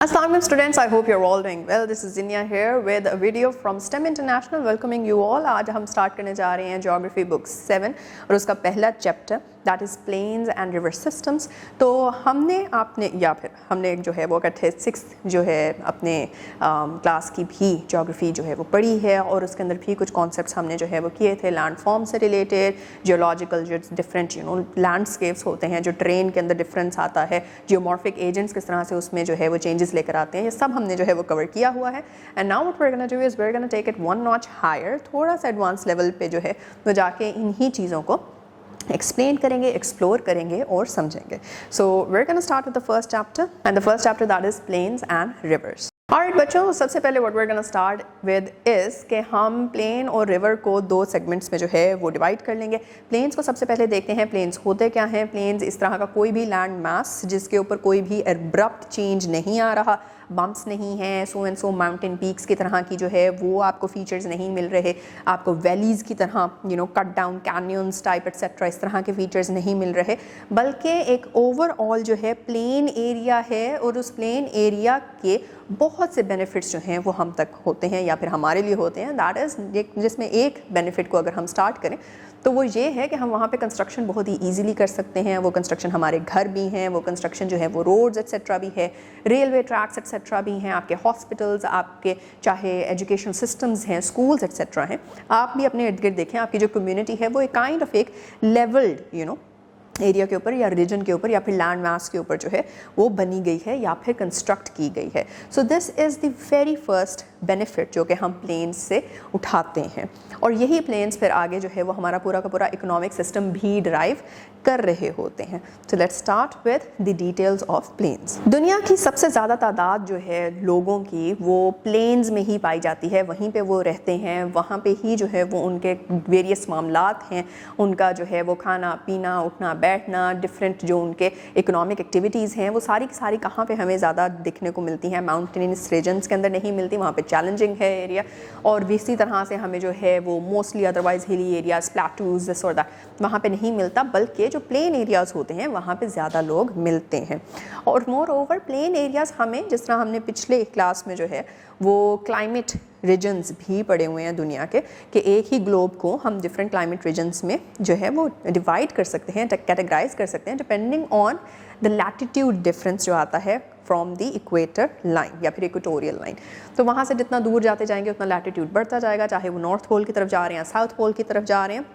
Assalamualaikum students, I hope you're all doing well. This is Zinia here with a video from STEM International welcoming you all. आज हम start करने जा रहे हैं Geography Book 7 और उसका पहला chapter that is plains and river systems. तो हमने एक जो है वो इकट्ठे 6 जो है अपने क्लास की भी ज्योग्राफी जो है वो पढ़ी है और उसके अंदर भी कुछ कॉन्सेप्ट्स हमने जो है वो किए थे लैंड फॉर्म से रिलेटेड, जियोलॉजिकल जो डिफरेंट लैंडस्केप्स होते हैं, जो ट्रेन के अंदर डिफरेंस आता है, जियोमॉर्फिक एजेंट्स किस तरह से उसमें जो है वो चेंजेस लेकर आते हैं, ये सब हमने जो है वो कवर किया हुआ है। And now what we are gonna do is we are gonna take it one notch higher, थोड़ा सा एडवांस लेवल पे जो है वो जाके इन्हीं चीज़ों को एक्सप्लेन करेंगे, एक्सप्लोर करेंगे और समझेंगे। So we are gonna start with the first chapter and the first chapter that is plains and rivers. Alright बच्चों, सबसे पहले what we are gonna start with is कि हम प्लेन और रिवर को 2 सेगमेंट्स में जो है वो डिवाइड कर लेंगे। प्लेन्स को सबसे पहले देखते हैं, प्लेन्स होते क्या हैं। प्लेन्स इस तरह का कोई भी लैंड मास जिसके ऊपर कोई भी एब्रप्ट चेंज नहीं आ रहा, बम्प्स नहीं हैं, so and so mountain peaks की तरह की जो है वो आपको फीचर्स नहीं मिल रहे, आपको वैलीज़ की तरह cut down canyons type etcetera इस तरह के फीचर्स नहीं मिल रहे, बल्कि एक ओवरऑल जो है प्लेन एरिया है और उस प्लेन एरिया के बहुत से बेनिफिट्स जो हैं वो हम तक होते हैं या फिर हमारे लिए होते हैं। दैट इज़ जिसमें एक बेनिफिट को अगर हम स्टार्ट करें तो वो ये है कि हम वहाँ पे कंस्ट्रक्शन बहुत ही इजीली कर सकते हैं। वो कंस्ट्रक्शन हमारे घर भी हैं, वो कंस्ट्रक्शन जो है वो रोड्स एट्सेट्रा भी है, रेलवे ट्रैक्स एट्सेट्रा भी हैं, आपके हॉस्पिटल्स, आपके चाहे एजुकेशन सिस्टम्स हैं, स्कूल्स एट्सेट्रा हैं। आप भी अपने इर्द गिर्द देखें, आपकी जो कम्युनिटी है वो एक काइंड ऑफ एक लेवल्ड एरिया के ऊपर या रीजन के ऊपर या फिर लैंड मास के ऊपर जो है वो बनी गई है या फिर कंस्ट्रक्ट की गई है। So this is the very first benefit जो कि हम प्लेन्स से उठाते हैं और यही प्लेन्स फिर आगे जो है वो हमारा पूरा का पूरा इकोनॉमिक सिस्टम भी ड्राइव कर रहे होते हैं। So let's start with the details of plains. दुनिया की सबसे ज़्यादा तादाद जो है लोगों की वो प्लेन्स में ही पाई जाती है, वहीं पे वो रहते हैं, वहाँ पे ही जो है वो उनके वेरियस मामलात हैं, उनका जो है वो खाना पीना, उठना बैठना, डिफरेंट जो उनके इकोनॉमिक एक्टिविटीज़ हैं वो सारी की सारी कहाँ पे हमें ज़्यादा दिखने को मिलती हैं। माउंटेनस रीजन्स के अंदर नहीं मिलती, वहाँ पे चैलेंजिंग है एरिया, और इसी तरह से हमें जो है वो mostly otherwise hilly areas, plateaus, this और दैट वहाँ पे नहीं मिलता, बल्कि जो प्लेन एरियाज़ होते हैं वहाँ पे ज़्यादा लोग मिलते हैं। और मोर ओवर प्लेन एरियाज़ हमें, जिस तरह हमने पिछले क्लास में जो है वो क्लाइमेट रीजन्स भी पड़े हुए हैं दुनिया के, कि एक ही ग्लोब को हम डिफरेंट क्लाइमेट रीजन्स में जो है वो डिवाइड कर सकते हैं, कैटेगराइज कर सकते हैं depending on the latitude difference जो आता है फ्रॉम द इक्वेटर लाइन या फिर इक्वेटोरियल लाइन। तो वहाँ से जितना दूर जाते जाएंगे उतना लैटिट्यूड बढ़ता जाएगा, चाहे वो नॉर्थ पोल की तरफ जा रहे हैं, साउथ पोल की तरफ जा रहे हैं।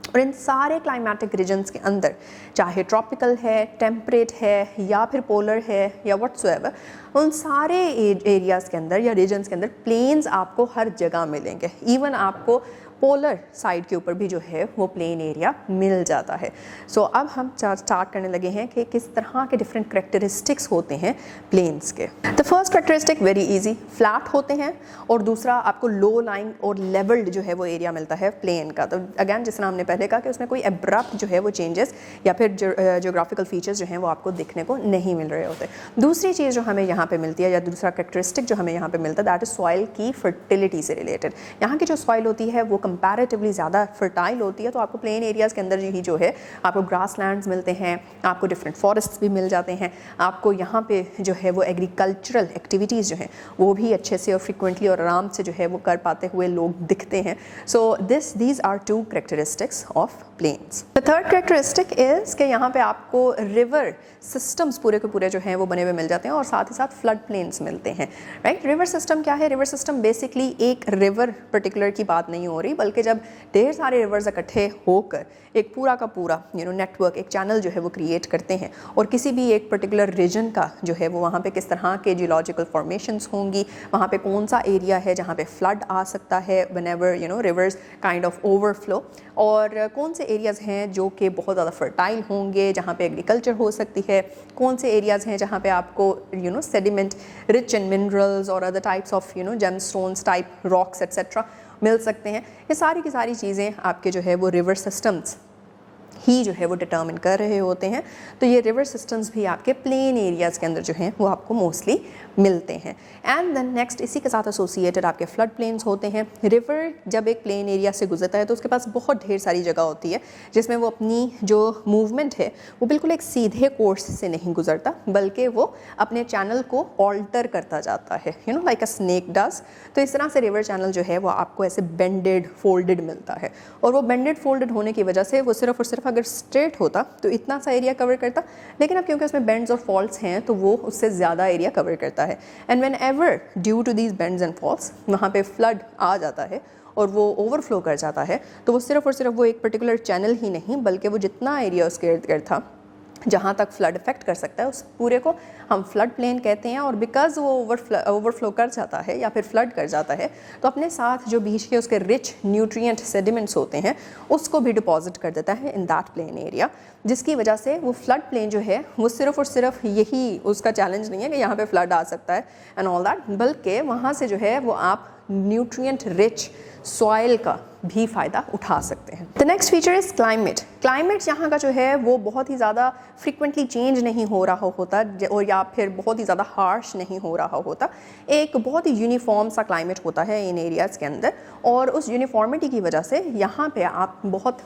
और इन सारे क्लाइमेटिक रीजन्स के अंदर, चाहे ट्रॉपिकल है, टेम्परेट है या फिर पोलर है या व्हाटसोएवर, उन सारे एरियाज़ के अंदर या रीजन्स के अंदर प्लेन्स आपको हर जगह मिलेंगे। इवन आपको पोलर साइड के ऊपर भी जो है वो प्लेन एरिया मिल जाता है। सो अब हम स्टार्ट करने लगे हैं कि किस तरह के डिफरेंट करेक्टरिस्टिक्स होते हैं प्लेन्स के। The first characteristic very easy, flat होते हैं, और दूसरा आपको लो लाइन और लेवल्ड जो है वो एरिया मिलता है प्लेन का। तो अगैन जिस तरह हमने पहले कहा कि उसमें कोई एब्रप्ट जो है वो चेंजेस या फिर जियोग्राफिकल फीचर्स जो हैं वो आपको दिखने को नहीं मिल रहे होते। दूसरी चीज़ जो हमें यहाँ पे मिलती है या दूसरा करेक्टरिस्टिक जो हमें यहाँ पे मिलता है दैट इज सॉइल की फर्टिलिटी से रिलेटेड। यहाँ की जो सॉइल होती है वो कंपैरेटिवली ज़्यादा फर्टाइल होती है, तो आपको प्लेन एरियाज़ के अंदर ही जो है आपको ग्रास लैंड्स मिलते हैं, आपको डिफरेंट फॉरेस्ट्स भी मिल जाते हैं, आपको यहाँ पे जो है वो एग्रीकल्चरल एक्टिविटीज़ जो हैं वो भी अच्छे से और फ्रिक्वेंटली और आराम से जो है वो कर पाते हुए लोग दिखते हैं। So these are 2 characteristics of plains. The third characteristic is कि यहाँ पे आपको रिवर सिस्टम्स पूरे के पूरे जो हैं वो बने हुए मिल जाते हैं और साथ ही साथ फ्लड प्लेन्स मिलते हैं, राइट। रिवर सिस्टम क्या है? रिवर सिस्टम बेसिकली एक रिवर पर्टिकुलर की बात नहीं हो रही, बल्कि जब ढेर सारे रिवर्स इकट्ठे होकर एक पूरा का पूरा नेटवर्क, एक चैनल जो है वो क्रिएट करते हैं, और किसी भी एक पर्टिकुलर रीजन का जो है वो वहाँ पे किस तरह के जियोलॉजिकल फॉर्मेशंस होंगी, वहाँ पे कौन सा एरिया है जहाँ पे फ्लड आ सकता है whenever reverse kind of overflow, और कौन से एरियाज़ हैं जो कि बहुत ज़्यादा फर्टाइल होंगे जहाँ पे एग्रीकल्चर हो सकती है, कौन से एरियाज़ हैं जहाँ पे आपको सेडिमेंट रिच इन मिनरल्स और other types of gemstones type rocks etcetera मिल सकते हैं। ये सारी की सारी चीज़ें आपके जो है वो रिवर सिस्टम्स ही जो है वो डिटर्मिन कर रहे होते हैं। तो ये रिवर सिस्टम्स भी आपके प्लेन एरियाज़ के अंदर जो हैं वो आपको मोस्टली मिलते हैं। एंड देन नेक्स्ट इसी के साथ एसोसिएटेड आपके फ्लड प्लेन्स होते हैं। रिवर जब एक प्लेन एरिया से गुजरता है तो उसके पास बहुत ढेर सारी जगह होती है जिसमें वो अपनी जो मूवमेंट है वो बिल्कुल एक सीधे कोर्स से नहीं गुजरता, बल्कि वो अपने चैनल को ऑल्टर करता जाता है, you know like a snake does. तो इस तरह से रिवर चैनल जो है वो आपको ऐसे बेंडेड फोल्डेड मिलता है, और वो बेंडेड फोल्डेड होने की वजह से वो सिर्फ और सिर्फ अगर स्ट्रेट होता तो इतना सा एरिया कवर करता, लेकिन अब क्योंकि उसमें बेंड्स और फॉल्स हैं तो वो उससे ज़्यादा एरिया कवर करता है। And whenever due to these bends and falls वहाँ पे फ्लड आ जाता है और वो ओवरफ्लो कर जाता है, तो वो सिर्फ और सिर्फ वो एक पर्टिकुलर चैनल ही नहीं बल्कि वो जितना एरिया उसके इर्द गिर्द था जहाँ तक फ्लड इफेक्ट कर सकता है उस पूरे को हम फ्लड प्लेन कहते हैं। और बिकॉज वो ओवरफ्लो कर जाता है या फिर फ्लड कर जाता है तो अपने साथ जो बीच के उसके रिच न्यूट्रिएंट सेडिमेंट्स होते हैं उसको भी डिपॉजिट कर देता है इन दैट प्लेन एरिया, जिसकी वजह से वो फ्लड प्लेन जो है वो सिर्फ और सिर्फ यही उसका चैलेंज नहीं है कि यहाँ पे फ्लड आ सकता है एंड ऑल दैट, बल्कि वहाँ से जो है वो आप न्यूट्रिएंट रिच सॉइल का भी फ़ायदा उठा सकते हैं। The next feature is climate. Climate यहाँ का जो है वो बहुत ही ज़्यादा फ्रिक्वेंटली चेंज नहीं हो रहा होता और या फिर बहुत ही ज़्यादा हार्श नहीं हो रहा होता। एक बहुत ही यूनिफॉर्म सा क्लाइमेट होता है इन एरियाज़ के अंदर, और उस यूनिफॉर्मिटी की वजह से यहाँ पे आप बहुत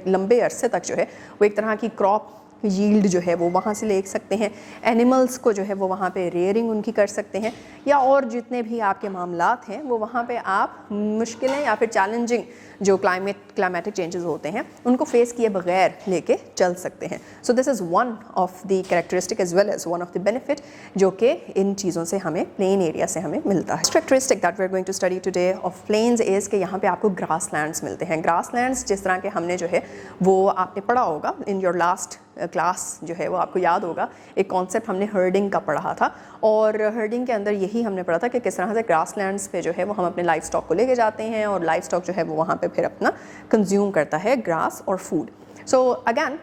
लंबे अरसे तक जो है वो एक तरह की क्रॉप यील्ड जो है वो वहाँ से ले सकते हैं। एनिमल्स को जो है वो वहाँ पे रेयरिंग उनकी कर सकते हैं, या और जितने भी आपके मामलात हैं वो वहाँ पे आप मुश्किलें या फिर चैलेंजिंग जो क्लाइमेटिक चेंजेस होते हैं उनको फेस किए बगैर लेके चल सकते हैं। So this is one of the characteristic as well as one of the benefit जो कि इन चीज़ों से हमें प्लेन एरिया से हमें मिलता है। Characteristic that we are going to study today of plains is कि यहाँ पे आपको ग्रास लैंड्स मिलते हैं। ग्रास लैंड्स जिस तरह के हमने जो है वो आपने पढ़ा होगा इन योर लास्ट क्लास जो है वो आपको याद होगा, एक कॉन्सेप्ट हमने हर्डिंग का पढ़ा था, और हर्डिंग के अंदर यही हमने पढ़ा था कि किस तरह से ग्रास लैंड्स पे जो है वो हम अपने लाइफ स्टॉक को लेके जाते हैं और लाइफ स्टॉक जो है वो वहाँ पे फिर अपना कंज्यूम करता है ग्रास और फूड। सो अगैन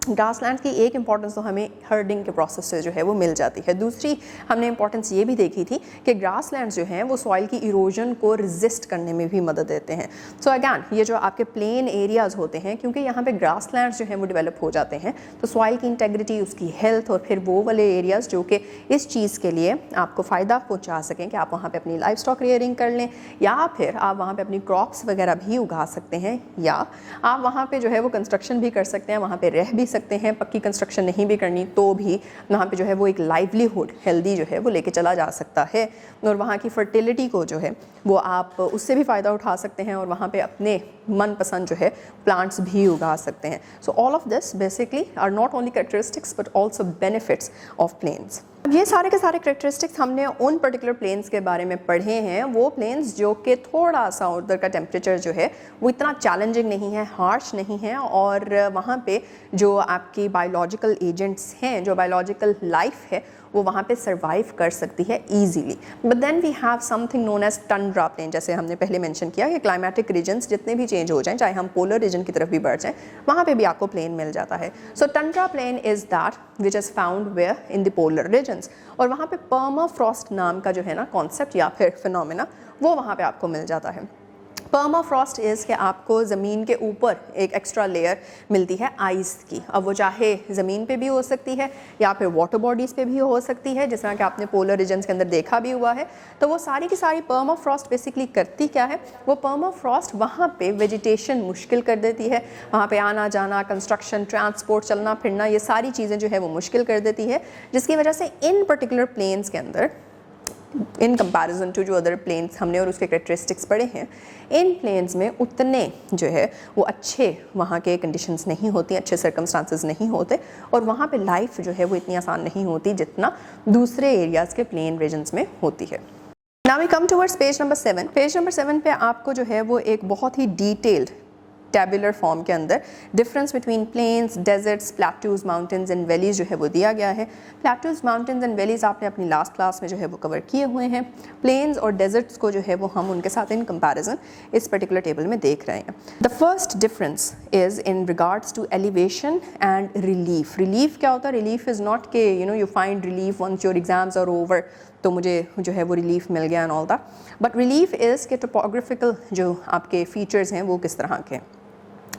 ग्रासलैंड की एक इंपॉर्टेंस तो हमें हर्डिंग के प्रोसेस से जो है वो मिल जाती है। दूसरी हमने इंपॉर्टेंस ये भी देखी थी कि ग्रासलैंड्स जो हैं वो सॉइल की इरोजन को रेजिस्ट करने में भी मदद देते हैं। सो अगैन ये जो आपके प्लेन एरियाज़ होते हैं, क्योंकि यहाँ पे ग्रासलैंड्स जो हैं वो डेवलप हो जाते हैं तो सॉइल की इंटेग्रिटी, उसकी हेल्थ, और फिर वो वाले एरियाज़ जो कि इस चीज़ के लिए आपको फ़ायदा पहुँचा सकें कि आप वहाँ पर अपनी लाइफ स्टॉक रेयरिंग कर लें, या फिर आप वहाँ पर अपनी क्रॉप्स वगैरह भी उगा सकते हैं, या आप वहाँ पर जो है वो कंस्ट्रक्शन भी कर सकते हैं, वहाँ पर रह भी सकते हैं। पक्की कंस्ट्रक्शन नहीं भी करनी तो भी वहाँ पे जो है वो एक लाइवलीहुड हेल्दी जो है वो लेके चला जा सकता है, और वहाँ की फर्टिलिटी को जो है वो आप उससे भी फ़ायदा उठा सकते हैं और वहाँ पे अपने मनपसंद जो है प्लांट्स भी उगा सकते हैं। So all of this basically are not only characteristics but also benefits of plains. ये सारे के सारे कैरेक्टरिस्टिक्स हमने उन पर्टिकुलर प्लेन्स के बारे में पढ़े हैं, वो प्लेन्स जो कि थोड़ा सा उधर का टेम्परेचर जो है वो इतना चैलेंजिंग नहीं है, हार्श नहीं है, और वहाँ पे जो आपकी बायोलॉजिकल एजेंट्स हैं, जो बायोलॉजिकल लाइफ है वो वहाँ पे सर्वाइव कर सकती है easily. But then we have something known as tundra plain, जैसे हमने पहले मेंशन किया कि क्लाइमेटिक रीजन्स जितने भी चेंज हो जाएं, चाहे हम पोलर रीजन की तरफ भी बढ़ जाएं, वहाँ पे भी आपको प्लेन मिल जाता है। So tundra plain is that which is found where in the polar regions, और वहाँ पे पर्माफ्रॉस्ट नाम का जो है ना कॉन्सेप्ट या फिर फिनोमेना वो वहाँ पे आपको मिल जाता है। पर्माफ्रॉस्ट इज़ कि आपको ज़मीन के ऊपर एक एक्स्ट्रा लेयर मिलती है आइस की। अब वो चाहे ज़मीन पे भी हो सकती है या फिर वाटर बॉडीज़ पे भी हो सकती है, जिस तरह कि आपने पोलर रीजन्स के अंदर देखा भी हुआ है। तो वो सारी की सारी पर्माफ्रॉस्ट बेसिकली करती क्या है, वो पर्माफ्रॉस्ट वहाँ पे वेजिटेशन मुश्किल कर देती है, वहाँ पे आना जाना, कंस्ट्रक्शन, ट्रांसपोर्ट, चलना फिरना, ये सारी चीज़ें जो है वो मुश्किल कर देती है, जिसकी वजह से इन पर्टिकुलर प्लेन्स के अंदर इन कंपैरिजन टू जो अदर प्लेन्स हमने और उसके कैरेक्टरिस्टिक्स पढ़े हैं, इन प्लेन्स में उतने जो है वो अच्छे वहाँ के कंडीशंस नहीं होती, अच्छे सर्कमस्टांसेस नहीं होते, और वहाँ पे लाइफ जो है वो इतनी आसान नहीं होती जितना दूसरे एरियाज़ के प्लेन रीजन्स में होती है। Now we come towards page number 7। पेज नंबर 7 पे आपको जो है वो एक बहुत ही डिटेल्ड टेबुलर फॉर्म के अंदर difference between plains, deserts, plateaus, mountains and valleys जो है वो दिया गया है। प्लेटूज, माउंटेन्स एंड वैलीज आपने अपनी लास्ट क्लास में जो है वो कवर किए हुए हैं। प्लेन्स और डेजर्ट्स को जो है वो हम उनके साथ इन कंपैरिजन इस पर्टिकुलर टेबल में देख रहे हैं। The first difference is in regards to elevation and relief. Relief क्या होता है? रिलीफ इज़ नॉट के you find relief once your exams are over, तो मुझे जो है वो रिलीफ मिल गया and all that, but relief is के टोपोग्राफिकल जो आपके फीचर्स हैं वो किस तरह के।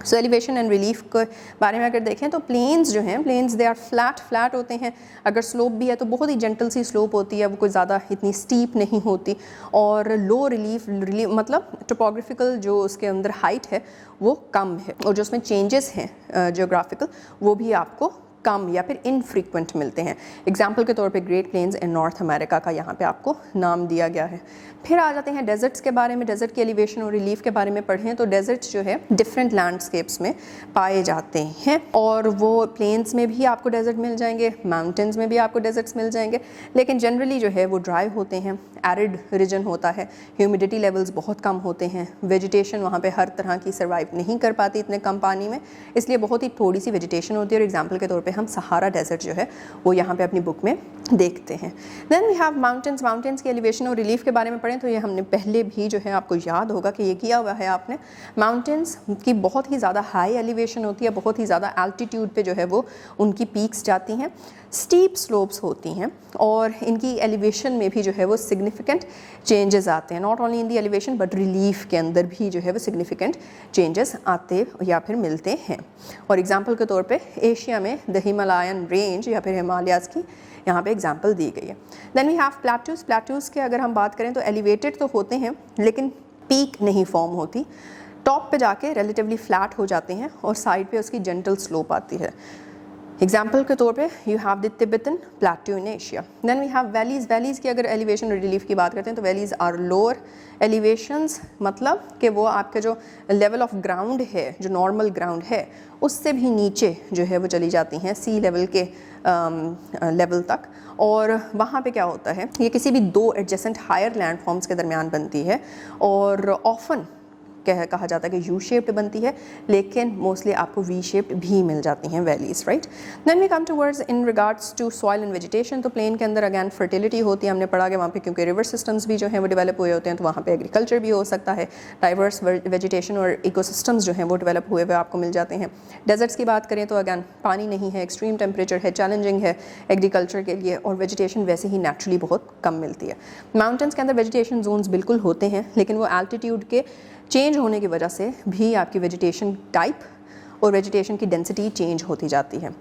सो एलिवेशन एंड रिलीफ के बारे में अगर देखें तो प्लेन्स जो हैं, प्लेन्स दे आर फ्लैट होते हैं। अगर स्लोप भी है तो बहुत ही जेंटल सी स्लोप होती है, वो कोई ज़्यादा इतनी स्टीप नहीं होती। और लो रिलीफ मतलब टोपोग्राफिकल जो उसके अंदर हाइट है वो कम है, और जो उसमें चेंजेस हैं जियोग्राफिकल वो भी आपको कम या फिर इनफ्रीक्वेंट मिलते हैं। एग्जाम्पल के तौर पे ग्रेट प्लेन्स इन नॉर्थ अमेरिका का यहाँ पे आपको नाम दिया गया है। फिर आ जाते हैं डेजर्ट्स के बारे में। डेजर्ट की एलिवेशन और रिलीफ के बारे में पढ़ें तो डेजर्ट्स जो है डिफरेंट लैंडस्केप्स में पाए जाते हैं, और वो प्लेन्स में भी आपको डेजर्ट मिल जाएंगे, माउंटेन्स में भी आपको डेजर्ट्स मिल जाएंगे, लेकिन जनरली जो है वो ड्राई होते हैं, एरिड रीजन होता है, ह्यूमिडिटी लेवल्स बहुत कम होते हैं, वेजिटेशन वहाँ पे हर तरह की सर्वाइव नहीं कर पाती इतने कम पानी में, इसलिए बहुत ही थोड़ी सी वेजिटेशन होती है। और एग्जाम्पल के तौर पे हम सहारा डेजर्ट जो है वो यहाँ पे अपनी बुक में देखते हैं। Then we have mountains. Mountains की एलिवेशन और रिलीफ के बारे में पढ़ें तो ये हमने पहले भी जो है आपको याद होगा कि ये किया हुआ है आपने। माउंटेन्स की बहुत ही ज़्यादा हाई एलिवेशन होती है, बहुत ही ज़्यादा एल्टीट्यूड पे जो है वो उनकी पीक्स जाती हैं, स्टीप स्लोप्स होती हैं, और इनकी एलिवेशन में भी जो है वो सिग्निफिकेंट चेंजेस आते हैं। Not only in the elevation but relief के अंदर भी जो है वो सिग्निफिकेंट चेंजेस आते या फिर मिलते हैं। और एग्जांपल के तौर पे एशिया में द हिमालयन रेंज या फिर हिमालयाज़ की यहाँ पे एग्जांपल दी गई है। Then we have plateaus. Plateaus के अगर हम बात करें तो एलिवेटेड तो होते हैं लेकिन पीक नहीं फॉर्म होती, टॉप पे जाके रिलेटिवली फ्लैट हो जाते हैं और साइड पे उसकी जेंटल स्लोप आती है। एग्जाम्पल के तौर पे you have the Tibetan plateau in Asia. Then we have valleys. Valleys की अगर एलिवेशन और रिलीफ की बात करते हैं तो वैलीज़ आर लोअर एलिवेशंस, मतलब कि वो आपके जो लेवल ऑफ ग्राउंड है, जो नॉर्मल ग्राउंड है, उससे भी नीचे जो है वो चली जाती हैं सी लेवल के लेवल तक। और वहाँ पे क्या होता है, ये किसी भी दो एडजेसेंट हायर लैंड फॉर्म्स के दरमियान बनती है, और ऑफन कहा जाता है कि यू शेप्ड बनती है, लेकिन मोस्टली आपको वी शेप्ड भी मिल जाती हैं valleys, right. Then we come towards in regards to soil and vegetation. तो प्लेन के अंदर अगैन फर्टिलिटी होती है, हमने पढ़ा कि वहाँ पे क्योंकि रिवर सिस्टम्स भी जो हैं वो डेवलप हुए होते हैं, तो वहाँ पे एग्रीकल्चर भी हो सकता है, डाइवर्स वेजिटेशन और इकोसिस्टम्स जो हैं वो डेवलप हुए हुए आपको मिल जाते हैं। डेजर्ट्स की बात करें तो अगैन पानी नहीं है, एक्सट्रीम टेम्परेचर है, चैलेंजिंग है एग्रीकल्चर के लिए, और वेजिटेशन वैसे ही नेचुरली बहुत कम मिलती है। माउंटेन्स के अंदर वेजिटेशन जोन्स बिल्कुल होते हैं, लेकिन वो एल्टीट्यूड के चेंज होने की वजह से भी आपकी वेजिटेशन टाइप और वेजिटेशन की डेंसिटी चेंज होती जाती है।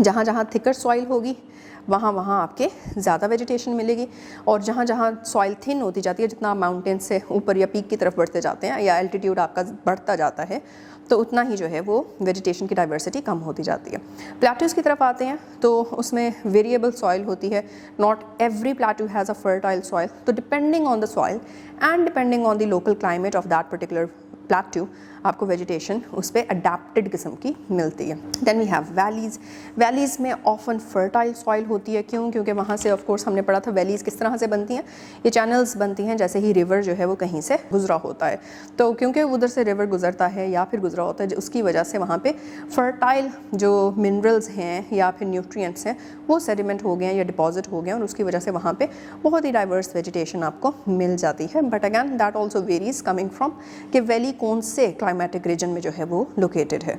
जहाँ जहाँ थिकर सॉइल होगी वहाँ वहाँ आपके ज़्यादा वेजिटेशन मिलेगी, और जहाँ जहाँ सॉइल थिन होती जाती है, जितना आप माउंटेन से ऊपर या पीक की तरफ बढ़ते जाते हैं या एल्टीट्यूड आपका बढ़ता जाता है, तो उतना ही जो है वो वेजिटेशन की डाइवर्सिटी कम होती जाती है। प्लेट्यूज़ की तरफ आते हैं तो उसमें वेरिएबल सॉइल होती है, not every plateau has a fertile soil, तो depending on the soil and depending on the local climate of that particular plateau आपको वेजिटेशन उस पर अडेप्टेड किस्म की मिलती है। Then we have valleys. Valleys में ऑफन फर्टाइल सॉइल होती है, क्यों? क्योंकि वहाँ से ऑफ कोर्स हमने पढ़ा था वैलीज़ किस तरह से बनती हैं, ये चैनल्स बनती हैं जैसे ही रिवर जो है वो कहीं से गुजरा होता है, तो क्योंकि उधर से रिवर गुजरता है या फिर गुजरा होता है, उसकी वजह से वहाँ पे फर्टाइल जो मिनरल्स हैं या फिर न्यूट्रिएंट्स हैं वो सेडिमेंट हो गए हैं या डिपॉजिट हो गए हैं, और उसकी वजह से वहाँ पे बहुत ही डाइवर्स वेजिटेशन आपको मिल जाती है। But again that also varies coming from कि वैली कौन से क्लाइमेटिक रीजन में जो है वो लोकेटेड है।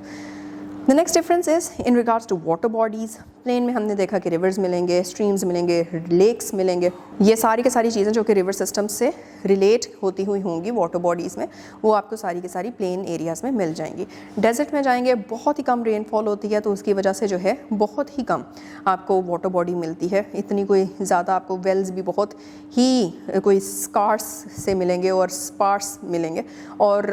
The next difference is in regards to water bodies. Plain में हमने देखा कि रिवर्स मिलेंगे, स्ट्रीम्स मिलेंगे, लेक्स मिलेंगे, ये सारी की सारी चीज़ें जो कि रिवर सिस्टम से रिलेट होती हुई होंगी वाटर बॉडीज़ में, वो आपको सारी की सारी प्लेन एरियाज़ में मिल जाएंगी। डेजर्ट में जाएंगे, बहुत ही कम रेनफॉल होती है, तो उसकी वजह से जो है बहुत ही कम आपको वाटर बॉडी मिलती है, इतनी कोई ज़्यादा आपको वेल्स भी बहुत ही कोई स्कार्स से मिलेंगे और स्पार्स मिलेंगे। और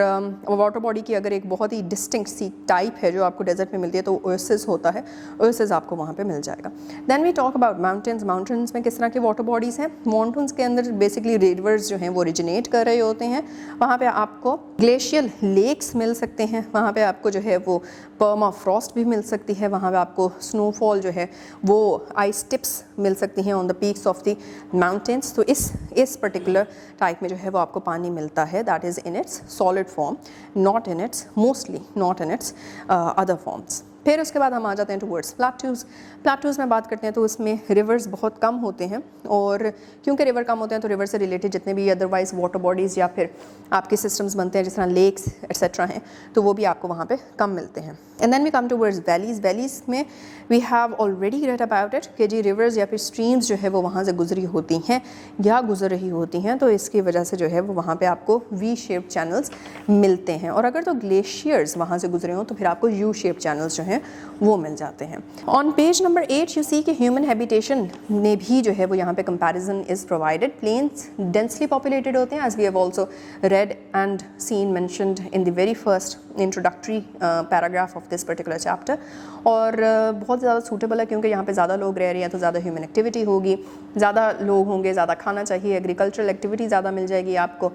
वाटर बॉडी की अगर एक बहुत ही डिस्टिंक्ट सी टाइप है जो आपको डेजर्ट में मिलती है तो ओएसिस होता है, ओएसिस आपको वहाँ पे मिल जाएगा। Then we talk about mountains. Mountains में किस तरह की वाटर बॉडीज़ हैं? माउंटेन्स के अंदर बेसिकली रिवर्स जो हैं वो ओरिजिनेट कर रहे होते हैं, वहाँ पे आपको ग्लेशियल लेक्स मिल सकते हैं, वहाँ पे आपको जो है वो पर्माफ्रॉस्ट भी मिल सकती है, वहाँ पे आपको स्नोफॉल जो है वो आइस टिप्स मिल सकती हैं on the peaks of the mountains. तो इस पर्टिकुलर टाइप में जो है वो आपको पानी मिलता है, that is in its solid form, not in its mostly not in its other forms. फिर उसके बाद हम आ जाते हैं टूवर्ड्स प्लाटूज़। प्लाटूज़ में बात करते हैं तो उसमें रिवर्स बहुत कम होते हैं, और क्योंकि रिवर कम होते हैं तो रिवर से रिलेटेड जितने भी अदरवाइज वाटर बॉडीज़ या फिर आपके सिस्टम्स बनते हैं जिस तरह लेक्स एट्सेट्रा हैं, तो वो भी आपको वहाँ पे कम मिलते हैं। And then we come towards valleys. Valleys में we have already read about it कि जी रिवर्स या फिर स्ट्रीम्स जो है वो वहाँ से गुजरी होती हैं या गुजर रही होती हैं, तो इसकी वजह से जो है वो वहाँ पे आपको वी शेप चैनल्स मिलते हैं। और अगर तो ग्लेशियर्स वहाँ से गुजरे हों तो फिर आपको यू शेप चैनल्स जो हैं वो मिल जाते हैं। On page number 8 you see कि ह्यूमन हैबिटेशन में भी जो है वो यहाँ पे comparison is provided. Plains densely populated होते हैं, as we have also read and seen mentioned in the very first introductory paragraph of this particular chapter. और बहुत ज़्यादा सूटेबल है क्योंकि यहाँ पे ज़्यादा लोग रह रहे हैं तो ज़्यादा ह्यूमन एक्टिविटी होगी, ज़्यादा लोग होंगे, ज़्यादा खाना चाहिए, एग्रीकल्चरल एक्टिविटी ज़्यादा मिल जाएगी आपको।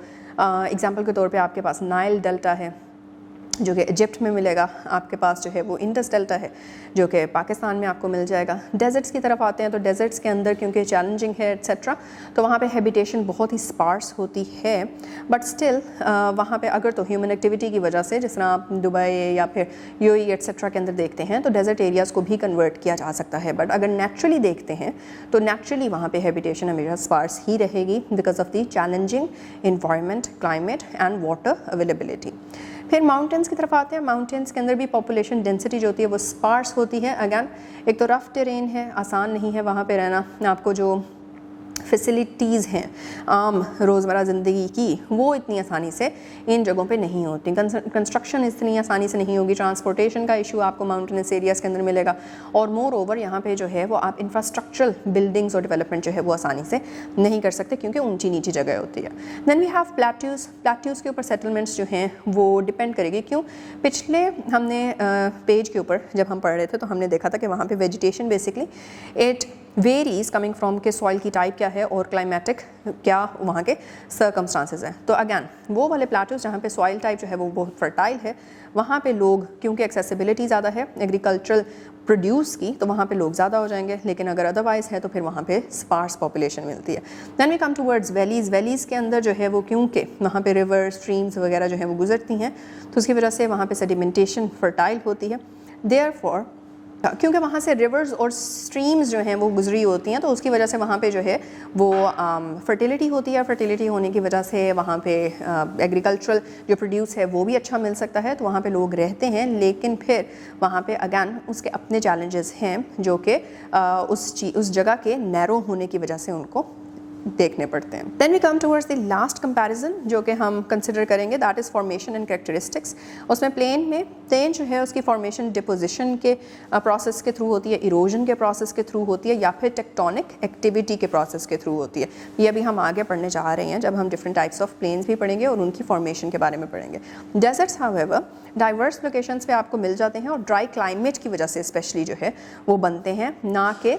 एग्जाम्पल के तौर पे आपके पास नाइल डेल्टा है जो कि इजिप्ट में मिलेगा, आपके पास जो है वो इंडस डेल्टा है जो कि पाकिस्तान में आपको मिल जाएगा। डेजर्ट्स की तरफ आते हैं तो डेजर्ट्स के अंदर क्योंकि चैलेंजिंग है एट्सेट्रा, तो वहाँ पे हैबिटेशन बहुत ही स्पार्स होती है, बट स्टिल वहाँ पे अगर तो ह्यूमन एक्टिविटी की वजह से, जिस तरह आप दुबई या फिर यूएई एट्सेट्रा के अंदर देखते हैं, तो डेजर्ट एरियाज़ को भी कन्वर्ट किया जा सकता है। बट अगर नेचुरली देखते हैं तो नेचुरली वहाँ पे हैबिटेशन हमेशा स्पार्स ही रहेगी because of the challenging environment, climate and water availability. फिर माउंटेन्स की तरफ आते हैं। माउंटेन्स के अंदर भी पॉपुलेशन डेंसिटी जो होती है वो स्पार्स होती है। अगैन एक तो रफ टेरेन है, आसान नहीं है वहाँ पे रहना, आपको जो फैसिलिटीज़ हैं आम रोज़मर्रा ज़िंदगी की वो इतनी आसानी से इन जगहों पे नहीं होती। कंस्ट्रक्शन इतनी आसानी से नहीं होगी, ट्रांसपोर्टेशन का इशू आपको माउंटेनस एरियाज़ के अंदर मिलेगा, और मोर ओवर यहाँ पे जो है वो आप इंफ्रास्ट्रक्चरल बिल्डिंग्स और डेवलपमेंट जो है वो आसानी से नहीं कर सकते क्योंकि ऊंची नीची जगह होती है। Then we have plateaus. Plateaus के ऊपर सेटलमेंट्स जो हैं वो डिपेंड करेगी। क्यों? पिछले हमने पेज के ऊपर जब हम पढ़ रहे थे तो हमने देखा था कि वहाँ पर vegetation basically it varies coming from के सॉइल की टाइप क्या है और क्लाइमेटिक क्या वहाँ के सर्कमस्टांसेस हैं। तो अगैन वो वाले प्लेट्यूज जहाँ पे सॉइल टाइप जो है वो बहुत फर्टाइल है, वहाँ पे लोग क्योंकि एक्सेसिबिलिटी ज़्यादा है एग्रीकल्चरल प्रोड्यूस की, तो वहाँ पे लोग ज़्यादा हो जाएंगे, लेकिन अगर अदरवाइज़ है तो फिर वहाँ पे स्पार्स पॉपुलेशन मिलती है। Then we come towards valleys. Valleys के अंदर जो है वो क्योंकि वहाँ पे रिवर स्ट्रीम्स वगैरह जो है वो गुजरती हैं, तो उसकी वजह से वहाँ पे सेडिमेंटेशन फर्टाइल होती है। देयरफॉर क्योंकि वहाँ से रिवर्स और स्ट्रीम्स जो हैं वो गुजरी होती हैं, तो उसकी वजह से वहाँ पे जो है वो फर्टिलिटी होती है। फर्टिलिटी होने की वजह से वहाँ पे एग्रीकल्चरल जो प्रोड्यूस है वो भी अच्छा मिल सकता है, तो वहाँ पे लोग रहते हैं। लेकिन फिर वहाँ पे अगैन उसके अपने चैलेंजेस हैं जो कि उस जगह के नैरो होने की वजह से उनको देखने पड़ते हैं। Then we come towards the last comparison जो कि हम कंसिडर करेंगे, that is formation and characteristics. उसमें प्लेन जो है उसकी फॉर्मेशन डिपोजिशन के प्रोसेस के थ्रू होती है, इरोजन के प्रोसेस के थ्रू होती है, या फिर टेक्टोनिक एक्टिविटी के प्रोसेस के थ्रू होती है। ये अभी हम आगे पढ़ने जा रहे हैं जब हम डिफरेंट टाइप्स ऑफ प्लेन्स भी पढ़ेंगे और उनकी फॉर्मेशन के बारे में पढ़ेंगे। डेजर्ट्स हाउएवर डाइवर्स लोकेशंस पे आपको मिल जाते हैं और ड्राई क्लाइमेट की वजह से स्पेशली जो है वो बनते हैं, ना कि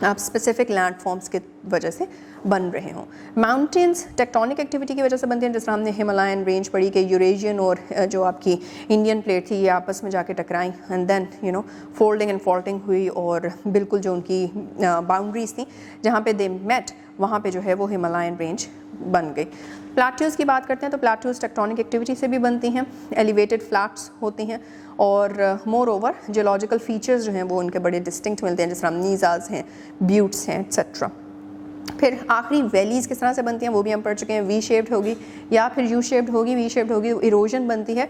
आप स्पेसिफिक लैंडफॉर्म्स की वजह से बन रहे हों। माउंटेन्स टेक्टोनिक एक्टिविटी की वजह से बनते हैं, जिस तरह हमने हिमालयन रेंज पढ़ी कि यूरेशियन और जो आपकी इंडियन प्लेट थी ये आपस में जाके टकराई and then folding and faulting हुई, और बिल्कुल जो उनकी बाउंड्रीज थी जहाँ पे दे मेट वहाँ पे जो है वो हिमालयन रेंज बन गई। प्लेट्यूज़ की बात करते हैं तो प्लेट्यूज़ टेक्टोनिक एक्टिविटी से भी बनती हैं, एलिवेटेड फ्लैट्स होती हैं, और मोर ओवर जियोलॉजिकल फीचर्स जो हैं वो उनके बड़े डिस्टिंक्ट मिलते हैं, जिस तरह नीज़ाज हैं, ब्यूट्स हैं एट्सेट्रा। फिर आखिरी वैलीज़ किस तरह से बनती हैं वो भी हम पढ़ चुके हैं। वी शेप्ड होगी या फिर यू शेप्ड होगी। वी शेप्ड होगी, इरोजन बनती है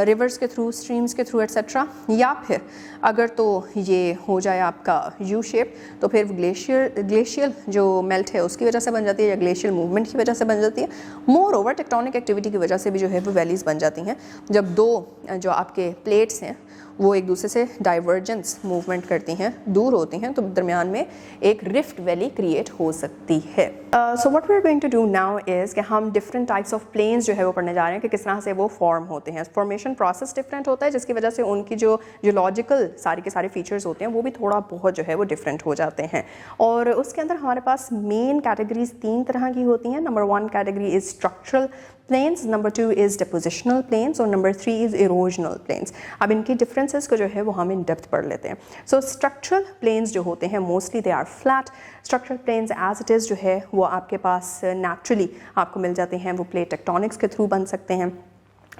रिवर्स के थ्रू, स्ट्रीम्स के थ्रू एट्सेट्रा, या फिर अगर तो ये हो जाए आपका यू शेप तो फिर ग्लेशियल जो मेल्ट है उसकी वजह से बन जाती है, या ग्लेशियल मूवमेंट की वजह से बन जाती है। मोर ओवर टेक्टोनिक एक्टिविटी की वजह से भी जो है वो वैलीज़ बन जाती हैं, जब दो जो आपके प्लेट्स हैं वो एक दूसरे से डाइवर्जेंस मूवमेंट करती हैं, दूर होती हैं, तो दरमियान में एक रिफ्ट वैली क्रिएट हो सकती है। So what we are going to do now is कि हम डिफरेंट टाइप्स ऑफ प्लेन्स जो है वो पढ़ने जा रहे हैं कि किस तरह से वो फॉर्म होते हैं। फॉर्मेशन प्रोसेस डिफरेंट होता है, जिसकी वजह से उनकी जो जियोलॉजिकल सारे के सारे फीचर्स होते हैं वो भी थोड़ा बहुत जो है वो डिफरेंट हो जाते हैं। और उसके अंदर हमारे पास मेन कैटेगरीज 3 तरह की होती हैं। Number 1 category is structural plains, number 2 is depositional plains, और नंबर 3 इज़ इरोजनल प्लेन्स। अब इनकी डिफरेंसेस को जो है वो हम इन डेप्थ पढ़ लेते हैं। सो स्ट्रक्चरल प्लेन्स जो होते हैं mostly they are flat. Structural plains as it is जो है वो आपके पास नेचुरली आपको मिल जाते हैं, वो प्लेट टेक्टोनिक्स के थ्रू बन सकते हैं,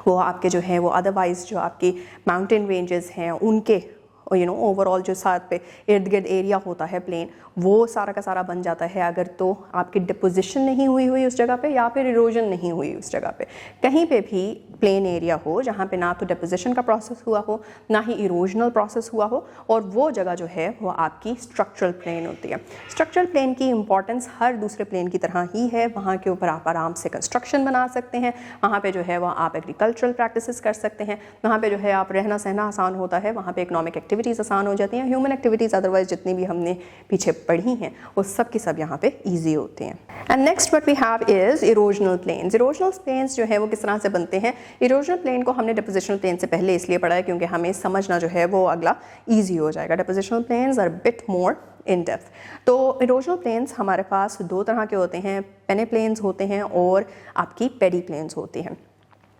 वो आपके जो है वो अदरवाइज जो आपकी माउंटेन रेंजेस हैं उनके ओवरऑल जो साथ पे इर्द गिर्द एरिया होता है प्लेन, वो सारा का सारा बन जाता है अगर तो आपकी डिपोजिशन नहीं हुई उस जगह पे या फिर इरोजन नहीं हुई उस जगह पे। कहीं पे भी प्लेन एरिया हो जहाँ पे ना तो डिपोजिशन का प्रोसेस हुआ हो ना ही इरोजनल प्रोसेस हुआ हो, और वो जगह जो है वो आपकी स्ट्रक्चरल प्लेन होती है। स्ट्रक्चरल प्लेन की इंपॉर्टेंस हर दूसरे प्लेन की तरह ही है। वहाँ के ऊपर आप आराम से कंस्ट्रक्शन बना सकते हैं, वहाँ पे जो है वो आप एग्रीकल्चरल प्रैक्टिसेस कर सकते हैं, वहाँ पे जो है आप रहना सहना आसान होता है, वहाँ पे इकोनॉमिक एक्टिविटीज़ आसान हो जाती हैं, ह्यूमन एक्टिविटीज़ अदरवाइज जितनी भी हमने पीछे पढ़ी हैं वो सब की सब यहाँ पे ईजी होती हैं। And next what we have is erosional plains. Erosional plains जो है वो किस तरह से बनते हैं? इरोजनल प्लेन को हमने डिपोजिशनल प्लेन से पहले इसलिए पढ़ा है क्योंकि हमें समझना जो है वो अगला ईजी हो जाएगा। Depositional plains are bit more in depth. तो इरोजनल प्लेन्स हमारे पास दो तरह के होते हैं, पेने प्लेन्स होते हैं और आपकी पेडी प्लेन्स होती हैं।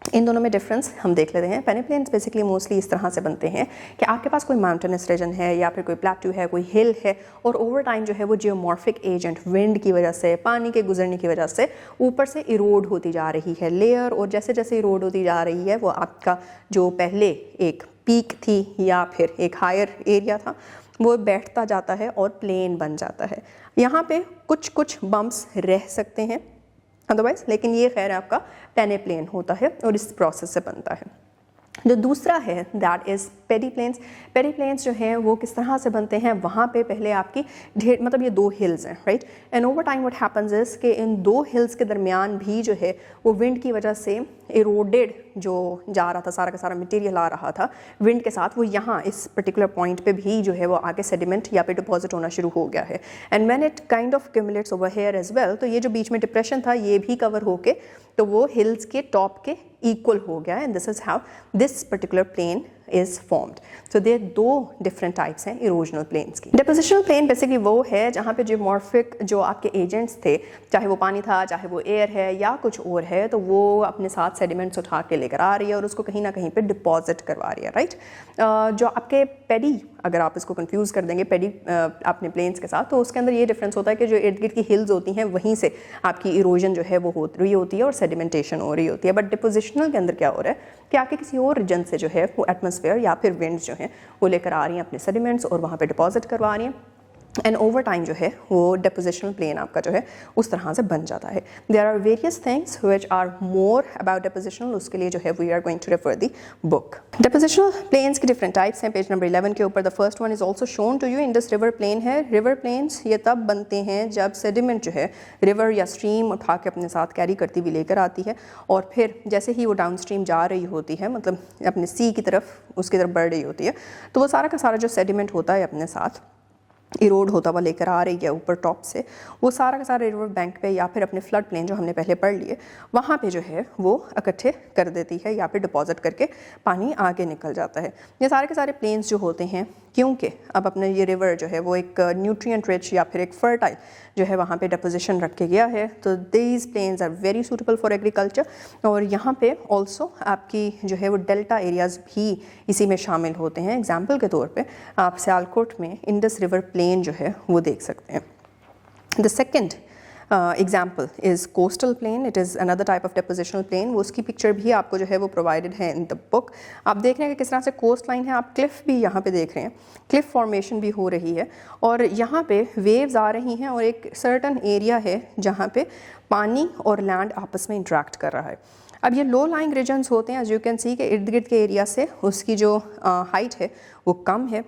इन दोनों में डिफरेंस हम देख लेते हैं। पेने प्लेन्स बेसिकली मोस्टली इस तरह से बनते हैं कि आपके पास कोई माउंटेनस रीजन है या फिर कोई प्लेट्यू है, कोई हिल है, और ओवर टाइम जो है वो जियोमॉर्फिक एजेंट विंड की वजह से, पानी के गुजरने की वजह से ऊपर से इरोड होती जा रही है लेयर, और जैसे जैसे इरोड होती जा रही है वो आपका जो पहले एक पीक थी या फिर एक हायर एरिया था वो बैठता जाता है और प्लेन बन जाता है। यहाँ पे कुछ कुछ बम्प्स रह सकते हैं अदरवाइज, लेकिन ये खैर आपका पेने प्लेन होता है और इस प्रोसेस से बनता है। जो दूसरा है that is pediplains. Pediplains जो हैं वो किस तरह से बनते हैं? वहाँ पे पहले आपकी ढेर मतलब ये दो हिल्स हैं, right, and over time what happens is कि इन दो हिल्स के दरमियान भी जो है वो विंड की वजह से इरोडेड जो जा रहा था, सारा का सारा मटेरियल आ रहा था विंड के साथ, वो यहाँ इस पर्टिकुलर पॉइंट पे भी जो है वो आगे सेडिमेंट या पे डिपॉजिट होना शुरू हो गया है। And when it kind of cumulates over here as well, तो ये जो बीच में डिप्रेशन था ये भी कवर होके तो वो हिल्स के टॉप के इक्वल हो गया है, and this is how this particular plain is formed. So there are दो different types हैं इरोजनल प्लेन्स की। डिपोजिशनल प्लेन बेसिकली वो है जहाँ पे जियोमॉर्फिक जो आपके एजेंट्स थे, चाहे वो पानी था, चाहे वो एयर है या कुछ और है, तो वो अपने साथ सेडिमेंट्स उठा के लेकर आ रही है और उसको कहीं ना कहीं पे डिपॉजिट करवा रही है, राइट। जो आपके पेडी, अगर आप इसको कंफ्यूज कर देंगे पेडी अपने प्लेन्स के साथ, तो उसके अंदर ये डिफरेंस होता है कि जो इर्द गिर्द की हिल्स होती हैं वहीं से आपकी इरोजन जो है वो हो रही होती है और सेडिमेंटेशन हो रही होती है। बट डिपोजिशनल के अंदर क्या हो रहा है कि आपके किसी और रीजन से जो है वो एटमॉस्फेयर या फिर विंड्स जो हैं वो लेकर आ रही हैं अपने सेडिमेंट्स और वहाँ पे डिपॉजिट करवा रही हैं, एंड ओवर टाइम जो है वो डिपोजिशनल प्लेन आपका जो है उस तरह से बन जाता है। There are various things which are more about depositional, उसके लिए जो है we are going to refer the book. Depositional plains की डिफरेंट टाइप्स हैं। पेज नंबर 11 के ऊपर the first one is also shown to you in this river plain है। River plains ये तब बनते हैं जब सेडिमेंट जो है रिवर या स्ट्रीम उठा के अपने साथ कैरी करती हुई लेकर आती है, और फिर जैसे ही वो डाउन स्ट्रीम जा रही होती है, मतलब अपने सी की तरफ उसकी तरफ बढ़ रही होती है, तो वो सारा का सारा जो सेडिमेंट होता है अपने साथ इरोड होता हुआ लेकर आ रही है ऊपर टॉप से, वो सारा का सारा रिवर बैंक पे या फिर अपने फ्लड प्लेन जो हमने पहले पढ़ लिए वहाँ पे जो है वो इकट्ठे कर देती है या फिर डिपॉजिट करके पानी आगे निकल जाता है। ये सारे के सारे प्लेन्स जो होते हैं, क्योंकि अब अपने ये रिवर जो है वो एक न्यूट्रिएंट रिच या फिर एक फर्टाइल जो है वहाँ पे डिपोजिशन रख के गया है, तो these plains are very suitable for agriculture. और यहाँ पे ऑल्सो आपकी जो है वो डेल्टा एरियाज़ भी इसी में शामिल होते हैं। एग्जाम्पल के तौर पे आप सियालकोट में इंडस रिवर प्लेन जो है वो देख सकते हैं। The second example is coastal plain. It is another type of depositional plain. वो उसकी पिक्चर भी आपको जो है वो प्रोवाइडेड है इन द बुक। आप देख रहे हैं कि किस तरह से कोस्ट लाइन है, आप क्लिफ भी यहाँ पे देख रहे हैं, क्लिफ फॉर्मेशन भी हो रही है और यहाँ पे वेव्स आ रही हैं और एक सर्टन एरिया है जहाँ पे पानी और लैंड आपस में इंटरेक्ट कर रहा है। अब ये लो लाइंग रीजन्स होते हैं, एज यू कैन सी के इर्द गिर्द के एरिया से उसकी जो हाइट है वो कम है,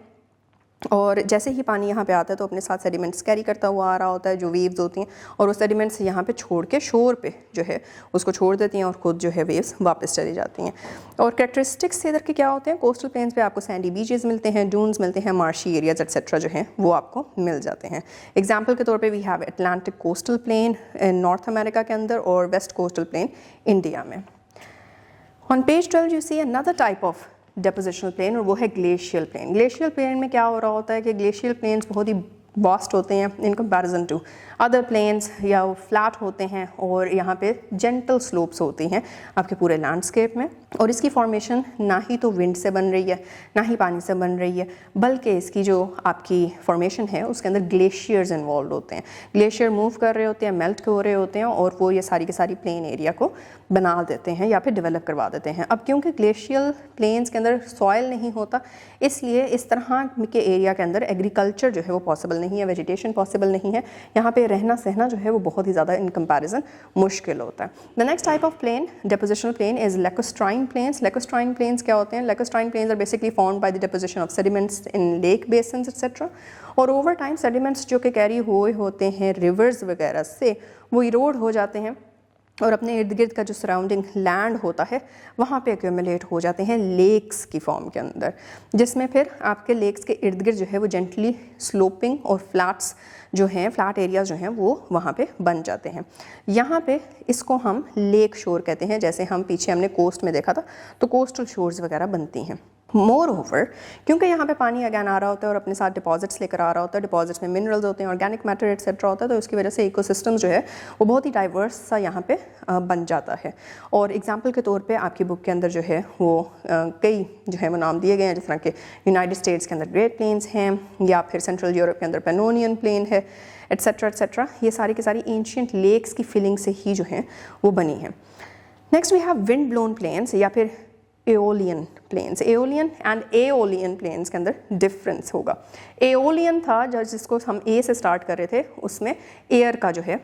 और जैसे ही पानी यहाँ पे आता है तो अपने साथ सेडिमेंट्स कैरी करता हुआ आ रहा होता है जो वेव्स होती हैं, और वो सेडिमेंट्स यहाँ पे छोड़ के शोर पे जो है उसको छोड़ देती हैं और खुद जो है वेव्स वापस चली जाती हैं। और कैरेक्टरिस्टिक्स इधर के क्या होते हैं, कोस्टल प्लेन्स पे आपको सैंडी बीचेस मिलते हैं, डून्स मिलते हैं, मार्शी एरियाज एक्सेट्रा जो हैं वो आपको मिल जाते हैं। एग्जाम्पल के तौर पर we have Atlantic coastal plain North America के अंदर और वेस्ट कोस्टल प्लेन इंडिया में। On page 12 you see another type of depositional plain और वो है ग्लेशियल प्लेन। ग्लेशियल प्लेन में क्या हो रहा होता है कि ग्लेशियल प्लेन्स बहुत ही वास्ट होते हैं in comparison to other plains, या वो फ्लैट होते हैं और यहाँ पे जेंटल स्लोप्स होती हैं आपके पूरे लैंडस्केप में। और इसकी फॉर्मेशन ना ही तो विंड से बन रही है ना ही पानी से बन रही है, बल्कि इसकी जो आपकी फॉर्मेशन है उसके अंदर ग्लेशियर्स इन्वॉल्व होते हैं। ग्लेशियर मूव कर रहे होते हैं, मेल्ट हो रहे होते हैं और वो ये सारी की सारी प्लेन एरिया को बना देते हैं या फिर डेवलप करवा देते हैं। अब क्योंकि ग्लेशियल प्लेन्स के अंदर सॉइल नहीं होता, इसलिए इस तरह के एरिया के अंदर एग्रीकल्चर जो है वो पॉसिबल नहीं है, वेजिटेशन पॉसिबल नहीं है, यहाँ पे रहना सहना जो है वो बहुत ही ज़्यादा इन कंपैरिजन मुश्किल होता है। The next type of plain, depositional plain, is lacustrine plains. Lacustrine plains क्या होते हैं? Lacustrine plains are basically formed by the deposition of sediments in lake basins etcetera. और ओवर टाइम सेडिमेंट्स जो कि carry हुए होते हैं रिवर्स वगैरह से, वो इरोड हो जाते हैं और अपने इर्द गिर्द का जो सराउंडिंग लैंड होता है वहाँ पे एक्यूमुलेट हो जाते हैं लेक्स की फॉर्म के अंदर, जिसमें फिर आपके लेक्स के इर्द गिर्द जो है वो जेंटली स्लोपिंग और फ्लैट्स जो हैं, फ्लैट एरियाज जो हैं वो वहाँ पे बन जाते हैं। यहाँ पे इसको हम लेक शोर कहते हैं। जैसे हम पीछे हमने कोस्ट में देखा था तो कोस्टल शोर्स वगैरह बनती हैं। मोर ओवर, क्योंकि यहाँ पे पानी अगैन आ रहा होता है और अपने साथ डिपॉजिट्स लेकर आ रहा होता है, डिपॉजिट्स में मिनरल्स होते हैं, ऑर्गेनिक मैटर एक्सेट्रा होता है, तो उसकी वजह से इकोसिस्टम जो है वो बहुत ही डाइवर्स सा यहाँ पे बन जाता है। और एग्जांपल के तौर पे आपकी बुक के अंदर जो है वो कई जो है वो नाम दिए गए हैं, जिस तरह के यूनाइटेड स्टेट्स के अंदर ग्रेट प्लेन्स हैं, या फिर सेंट्रल यूरोप के अंदर पेनोनियन प्लेन है, एट्सेट्रा एट्सेट्रा। ये सारी की सारी एंशियंट लेक्स की फिलिंग से ही जो है वो बनी है। Next we have wind blown plains या फिर aeolian plains. Aeolian and aeolian plains के अंदर डिफरेंस होगा। एओलियन था जिसको हम ए से स्टार्ट कर रहे थे, उसमें एयर का जो है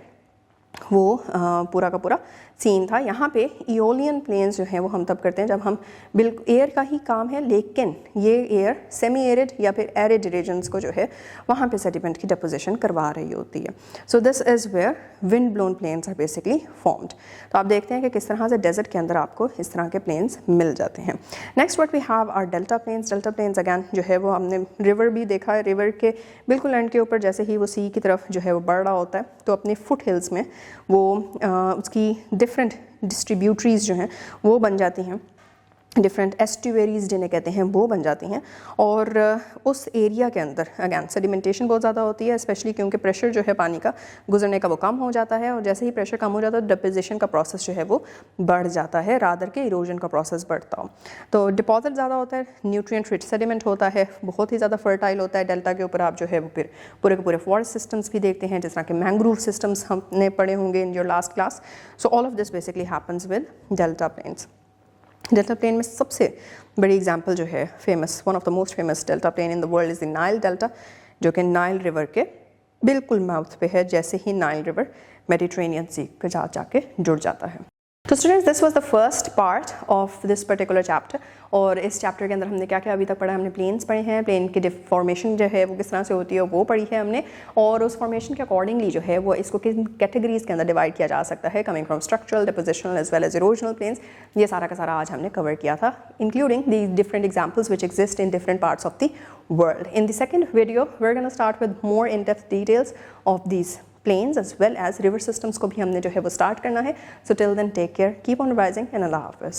वो पूरा का पूरा सीन था। यहाँ पे एओलियन प्लेन्स जो हैं वो हम तब करते हैं जब हम बिल्कुल एयर का ही काम है, लेकिन ये एयर सेमी एरिड या फिर एरिड रीजन्स को जो है वहाँ पे सेडिमेंट की डिपोजिशन करवा रही होती है। So this is where wind blown plains are basically formed. तो आप देखते हैं कि किस तरह से डेजर्ट के अंदर आपको इस तरह के प्लेन्स मिल जाते हैं। Next what we have are delta plains. Delta plains again जो है वो हमने रिवर भी देखा है, रिवर के बिल्कुल एंड के ऊपर जैसे ही वो सी की तरफ जो है वो बढ़ रहा होता है तो अपने फुट हिल्स में वो उसकी डिफरेंट डिस्ट्रीब्यूटरीज जो हैं वो बन जाती हैं, डिफरेंट एस्ट्यूएरीज जिन्हें कहते हैं वो बन जाती हैं। और उस एरिया के अंदर अगैन सेडिमेंटेशन बहुत ज़्यादा होती है, स्पेशली क्योंकि प्रेशर जो है पानी का गुजरने का वो कम हो जाता है, और जैसे ही प्रेशर कम हो जाता है डिपोजिशन का प्रोसेस जो है वो बढ़ जाता है, रादर के इरोजन का प्रोसेस बढ़ता हो। तो डिपॉजिट ज़्यादा होता है, न्यूट्रिएंट रिच सेडिमेंट होता है, बहुत ही ज़्यादा फर्टाइल होता है। डेल्टा के ऊपर आप जो है वो फिर पूरे के पूरे फॉरेस्ट सिस्टम्स भी देखते हैं, जिस तरह के मैंग्रोव सिस्टम्स हमने पढ़े होंगे in your last class. So all of this basically happens with delta plains. Delta plain में सबसे बड़ी एग्जांपल जो है famous, one of the most famous delta plain in the world is the Nile delta, जो कि Nile river के बिल्कुल mouth पे है, जैसे ही नाइल रिवर मेडिटेरेनियन सी के जाके जुड़ जाता है। तो students, this was the first part of this particular chapter. और इस चैप्टर के अंदर हमने क्या क्या अभी तक पढ़ा? हमने प्लेन्स पढ़े हैं, प्लेन की फॉर्मेशन जो है वो किस तरह से होती है वो पढ़ी है हमने, और उस फॉर्मेशन के अकॉर्डिंगली जो है वो इसको किन कैटेगरीज के अंदर डिवाइड किया जा सकता है, coming from structural, depositional as well as erosional plains. ये सारा का सारा आज हमने कवर किया था, including the different examples which exist in different parts of the world. In the second video we are gonna start with more in depth details of these plains as well as river systems को भी हमने जो है वो start करना है। So till then, take care, keep on revising, and Allah Hafiz.